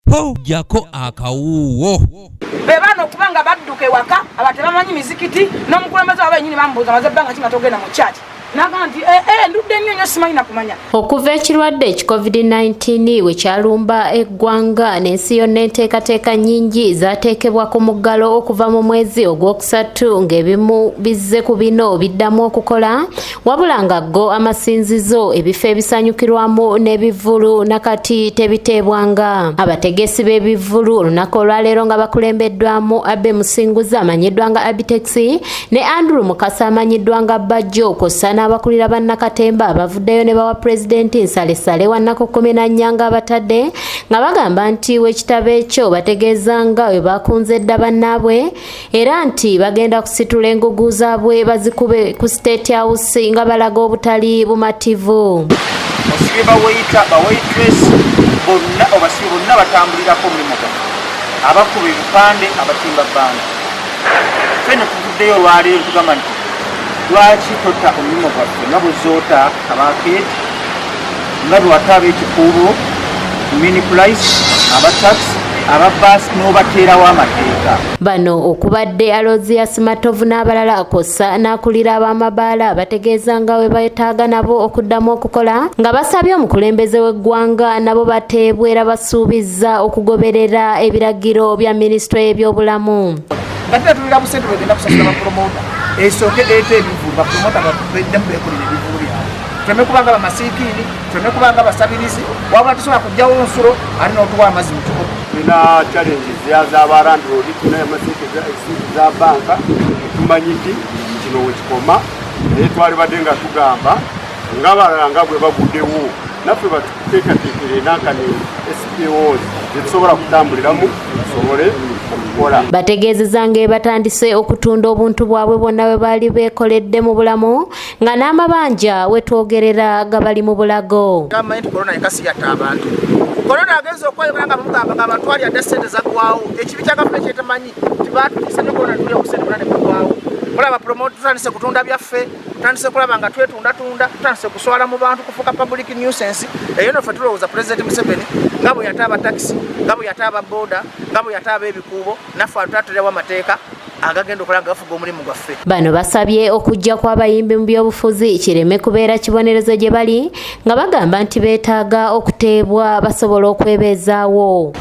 po jako akawuwo bebano kubanga badduke waka abatebamanyi mizikiti n'omukulembeze abayenyini bambuuza maze bbanga kinga togenda mu church naga nti ndudde nnyo nnyo simanyi nakumanya. Okuva ekirwadde COVID-19 we kyalumba eggwanga n'ensi yonna enteekateeka nnyingi zaateekebwa ku muggalo okuva mu mwezi ogwokusatu ng'ebimu bizze ku bino biddamu okukola wabula nga go amasinzizo ebifo ebisanyukirwamu n'ebivvulu nakati tebiteebwanga. Abategesi b'ebivvulu olunaku olwaleero nga bakulembeddwamu Abe Musinguza amanyiddwa nga Abitex ne Andrew Mukasa amanyiddwa nga Bajjo kosa n'abakulira bannakatemba abavuddeyo ne bawa pulezidenti nsalesale wa nnaku 14 nga abatadde nga bagamba nti w'ekitabo ekyo bategeeza nga we bakunze edda bannaabwe era nti bagenda kusitula engugu zaabwe bazikube ku State House nga balaga obutali bumativu. Osibe baweyita bawaitress bonna obasibe bonna batambulirako mulimu gwammwe abakuba ebipande abatimba bbanga fena tuvuddeyo olwaleero tugamba nti lwaki tota omulimu gwaffe nga bwe zoota abakeeti nga bwe wataaba ekikuubo mini price abataxi ababaasi n'obateerawo amateeka. Bano okubadde Alozias Matovu n'abalala kosa n'akulira ab'amabaala bategeeza nga we beetaaga nabo okuddamu okukola nga basabye omukulembeze w'eggwanga nabo bateebwe era basuubizza okugoberera ebiragiro bya minisitule y'ebyobulamu. Batera tulira busente bagenda kusasula bapromota esooke eeta ebivulu bapromota babeddemu beekolera ebivulu byabwe tuleme kubanga bamasiikini tuleme kubanga basabirizi wabula tusobola kujjawo nsulo ali n'otuwa amazzi mu kikubo. Tulina challenges z'abalandlord tulina amasiiki za banka tumanyi nti kino wekikoma naye twalibadde nga tugamba ng'abalala nga bwe baguddewo naffe batuteekateekere nankani SPOs zetusobola kutambuliramu tusobole okukola. Bategeezezza nga batandise okutunda obuntu bwabwe bwonna bwe baali beekoledde mu bulamu nga n'amabanja we twogerera ga bali mu bulago. Gamanyi nti korona ekasi yatta abantu. Korona agenza okweyongera nga bamugamba nga abantu ali adde ssente zaggwawo ekibi kya gavumenti kyetamanyi nti baatulisa ne korona tuli okusente bonna ne baggwawo. Mulaba promote tutandise kutunda byaffe tutandise kulaba nga twetundatunda tutandise kuswala mu bantu kufuuka public nuisance eyo naffe tulowooza President Museveni nga bwe yataaba taxi nga bwe yataaba boda nga bwe yataaba ebikuubo naffe atutatulewo amateeka agagenda okola nga gafuga omulimu gwaffe. Bano basabye okujja kw'abayimbi mu byobufuzi kireme kubeera kibonerezo gye bali nga bagamba nti beetaaga okuteebwa basobola okwebeezaawo.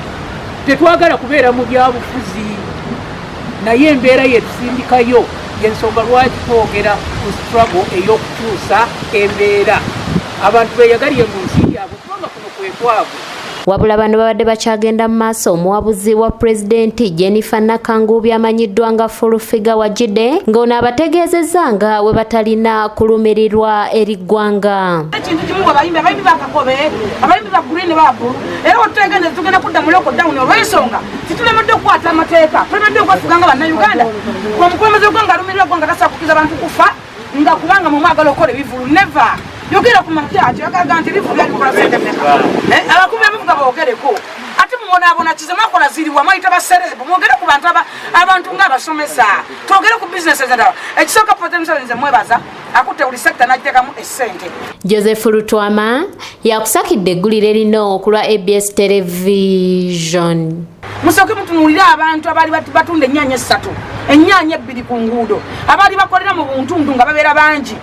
Tetwagala kubeera mu byabufuzi naye embeera yetusindikayo yensonga lwaki twogera ku struggle ey'okukyusa embeera abantu beeyagaliye mu nsi yaabwe kubanga kuno kwekwavu. Wabula bano babadde bakyagenda mu maaso omuwabuzi wa pulezidenti Jennifer Nakangubi amanyiddwa nga full figure wa Jide ng'ono abategeezezza nga we batalina kulumirirwa eri ggwanga. Ekintu kimu abayimbi bakakobe abayimbi ba green babu era otutegende tugenda kudda mu lockdown olw'ensonga titulemedde okukwata amateeka tulemedde okwafuganga bannayuganda omukulembeze gwanga alumirirwa gwanga tasakukiza abantu kufa nga kubanga mu mwagala okola ebivulu never yogera ku makyaki yagaga nti livulu yalikola sente abakubi abavuga bogereko ate mubonaabona kizemu akola ziriwa mwayita baserebu mwogere ku bantu abantu ng'abasomesa twogere ku bizinesi ezendala ekisooka potensialinze mwebaza akutte buli sekita n'agiteekamu essente. Joseph Lutwama yakusakidde eggulire lino ku lwa ABS Television. Musooke mutunuulire abantu abaali batunda ennyaanya 3 ennyaanya 2 ku nguudo abaali bakolera mu buntundu nga babeera bangi